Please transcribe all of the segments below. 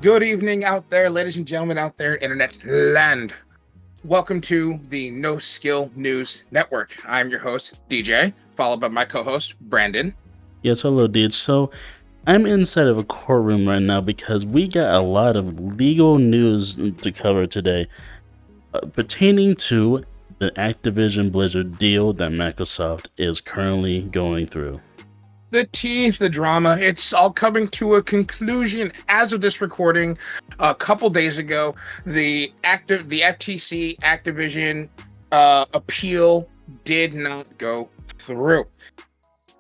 Good evening out there, ladies and gentlemen out there, internet land. Welcome to the NoSkill News Network. I'm your host, DJ, followed by my co-host, Brandon. Yes, hello, dude. So, I'm inside of a courtroom right now because we got a lot of legal news to cover today pertaining to the Activision Blizzard deal that Microsoft is currently going through. The tea, the drama, it's all coming to a conclusion as of this recording. A couple days ago, the FTC Activision appeal did not go through.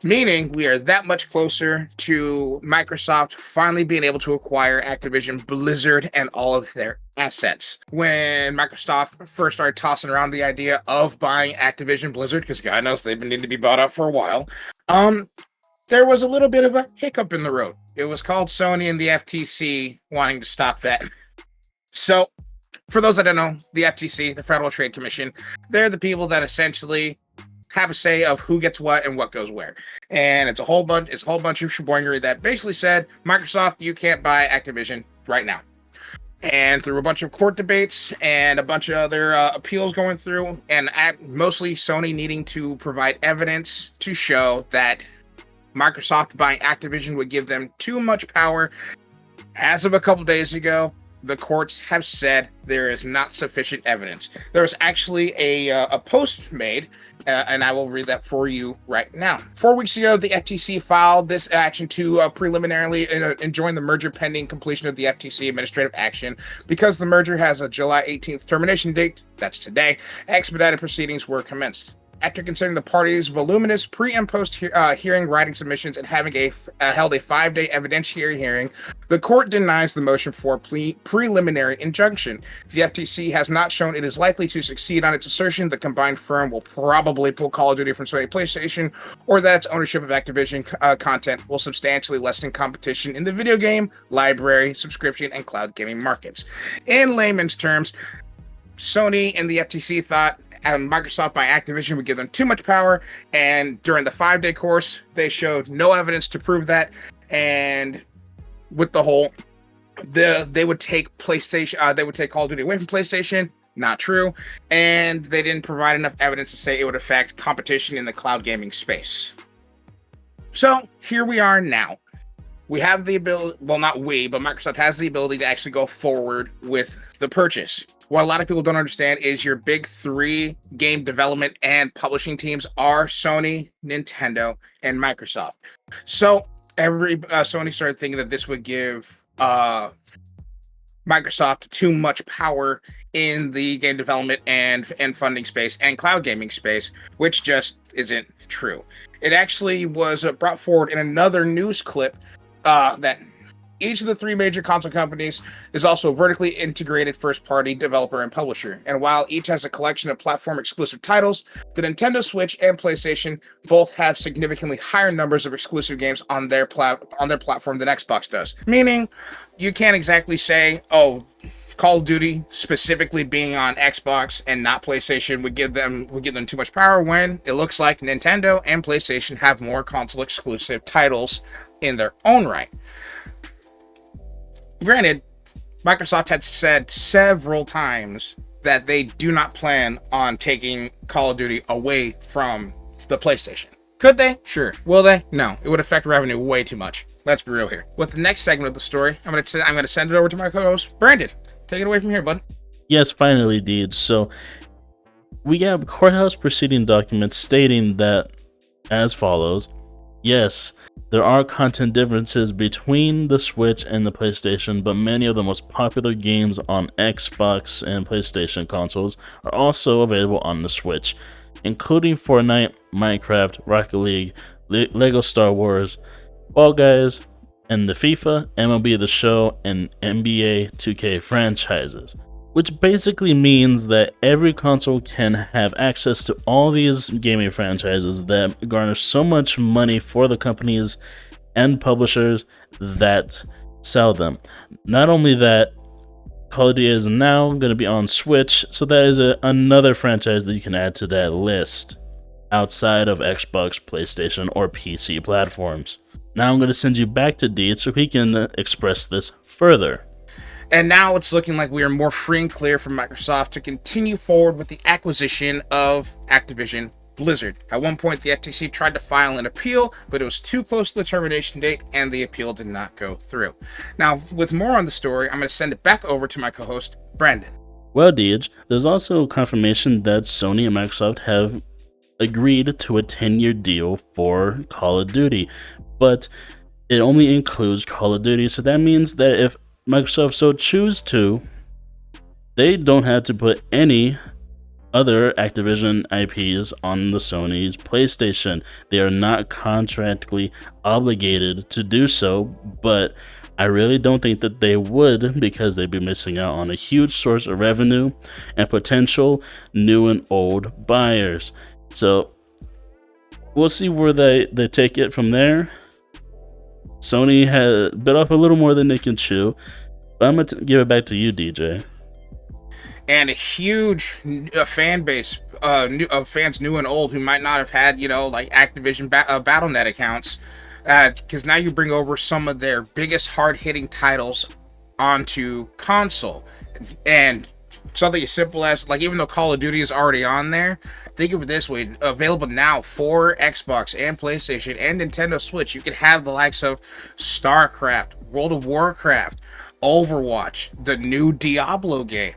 Meaning we are that much closer to Microsoft finally being able to acquire Activision Blizzard and all of their assets. When Microsoft first started tossing around the idea of buying Activision Blizzard, because God knows they've been needing to be bought out for a while, there was a little bit of a hiccup in the road. It was called Sony and the FTC wanting to stop that. So, for those that don't know, the FTC, the Federal Trade Commission, they're the people that essentially have a say of who gets what and what goes where. And it's a whole bunch of sheboingery that basically said, Microsoft, you can't buy Activision right now. And through a bunch of court debates and a bunch of other appeals going through, and mostly Sony needing to provide evidence to show that Microsoft buying Activision would give them too much power. As of a couple days ago, the courts have said there is not sufficient evidence. There was actually a post made, and I will read that for you right now. 4 weeks ago, the FTC filed this action to preliminarily enjoin the merger pending completion of the FTC administrative action. Because the merger has a July 18th termination date, that's today, expedited proceedings were commenced. After considering the parties' voluminous pre- and post-hearing writing submissions and having held a 5-day evidentiary hearing, the court denies the motion for preliminary injunction. The FTC has not shown it is likely to succeed on its assertion the combined firm will probably pull Call of Duty from Sony PlayStation, or that its ownership of Activision content will substantially lessen competition in the video game, library, subscription, and cloud gaming markets. In layman's terms, Sony and the FTC thought Microsoft by Activision would give them too much power, and during the 5-day course, they showed no evidence to prove that. And with the whole, they would take PlayStation, they would take Call of Duty away from PlayStation. Not true, and they didn't provide enough evidence to say it would affect competition in the cloud gaming space. So here we are now. We have the ability, well, not we, but Microsoft has the ability to actually go forward with the purchase. What a lot of people don't understand is your big three game development and publishing teams are Sony, Nintendo, and Microsoft. So Sony started thinking that this would give Microsoft too much power in the game development and funding space and cloud gaming space, which just isn't true. It actually was brought forward in another news clip that each of the three major console companies is also a vertically integrated first-party developer and publisher. And while each has a collection of platform-exclusive titles, the Nintendo Switch and PlayStation both have significantly higher numbers of exclusive games on their platform than Xbox does. Meaning, you can't exactly say, oh, Call of Duty specifically being on Xbox and not PlayStation would give them too much power, when it looks like Nintendo and PlayStation have more console-exclusive titles in their own right. Granted, Microsoft had said several times that they do not plan on taking Call of Duty away from the PlayStation. Could they? Sure. Will they? No. It would affect revenue way too much. Let's be real here. With the next segment of the story, I'm gonna send it over to my co-host, Brandon. Take it away from here, bud. Yes, finally, dude. So, we have courthouse proceeding documents stating that as follows. Yes, there are content differences between the Switch and the PlayStation, but many of the most popular games on Xbox and PlayStation consoles are also available on the Switch, including Fortnite, Minecraft, Rocket League, Lego Star Wars, Fall Guys, and the FIFA, MLB The Show, and NBA 2K franchises. Which basically means that every console can have access to all these gaming franchises that garner so much money for the companies and publishers that sell them. Not only that, Call of Duty is now going to be on Switch, so that is another franchise that you can add to that list outside of Xbox, PlayStation, or PC platforms. Now I'm going to send you back to Deed so he can express this further. And now it's looking like we are more free and clear from Microsoft to continue forward with the acquisition of Activision Blizzard. At one point, the FTC tried to file an appeal, but it was too close to the termination date, and the appeal did not go through. Now, with more on the story, I'm going to send it back over to my co-host, Brandon. Well, Deej, there's also confirmation that Sony and Microsoft have agreed to a 10-year deal for Call of Duty, but it only includes Call of Duty, so that means that if Microsoft so choose to, they don't have to put any other Activision IPs on the Sony's PlayStation. They are not contractually obligated to do so, but I really don't think that they would, because they'd be missing out on a huge source of revenue and potential new and old buyers. So we'll see where they take it from there. Sony had bit off a little more than they can chew, but I'm going to give it back to you, DJ. And a huge fan base of fans new and old who might not have had, like Activision Battle.net accounts, because now you bring over some of their biggest hard-hitting titles onto console. And something as simple as, like, even though Call of Duty is already on there, think of it this way: available now for Xbox and PlayStation and Nintendo Switch. You could have the likes of StarCraft, World of Warcraft, Overwatch, the new Diablo game,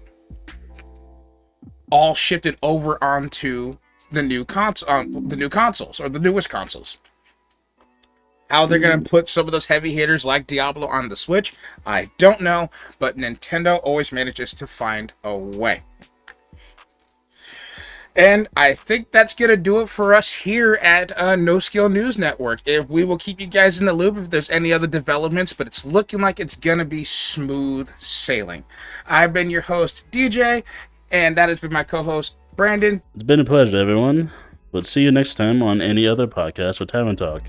all shifted over onto the new consoles, or the newest consoles. How they're going to put some of those heavy hitters like Diablo on the Switch, I don't know, but Nintendo always manages to find a way. And I think that's going to do it for us here at NoSkill News Network. We will keep you guys in the loop if there's any other developments, but it's looking like it's going to be smooth sailing. I've been your host, DJ, and that has been my co-host, Brandon. It's been a pleasure, everyone. We'll see you next time on any other podcast with Tavern Talk.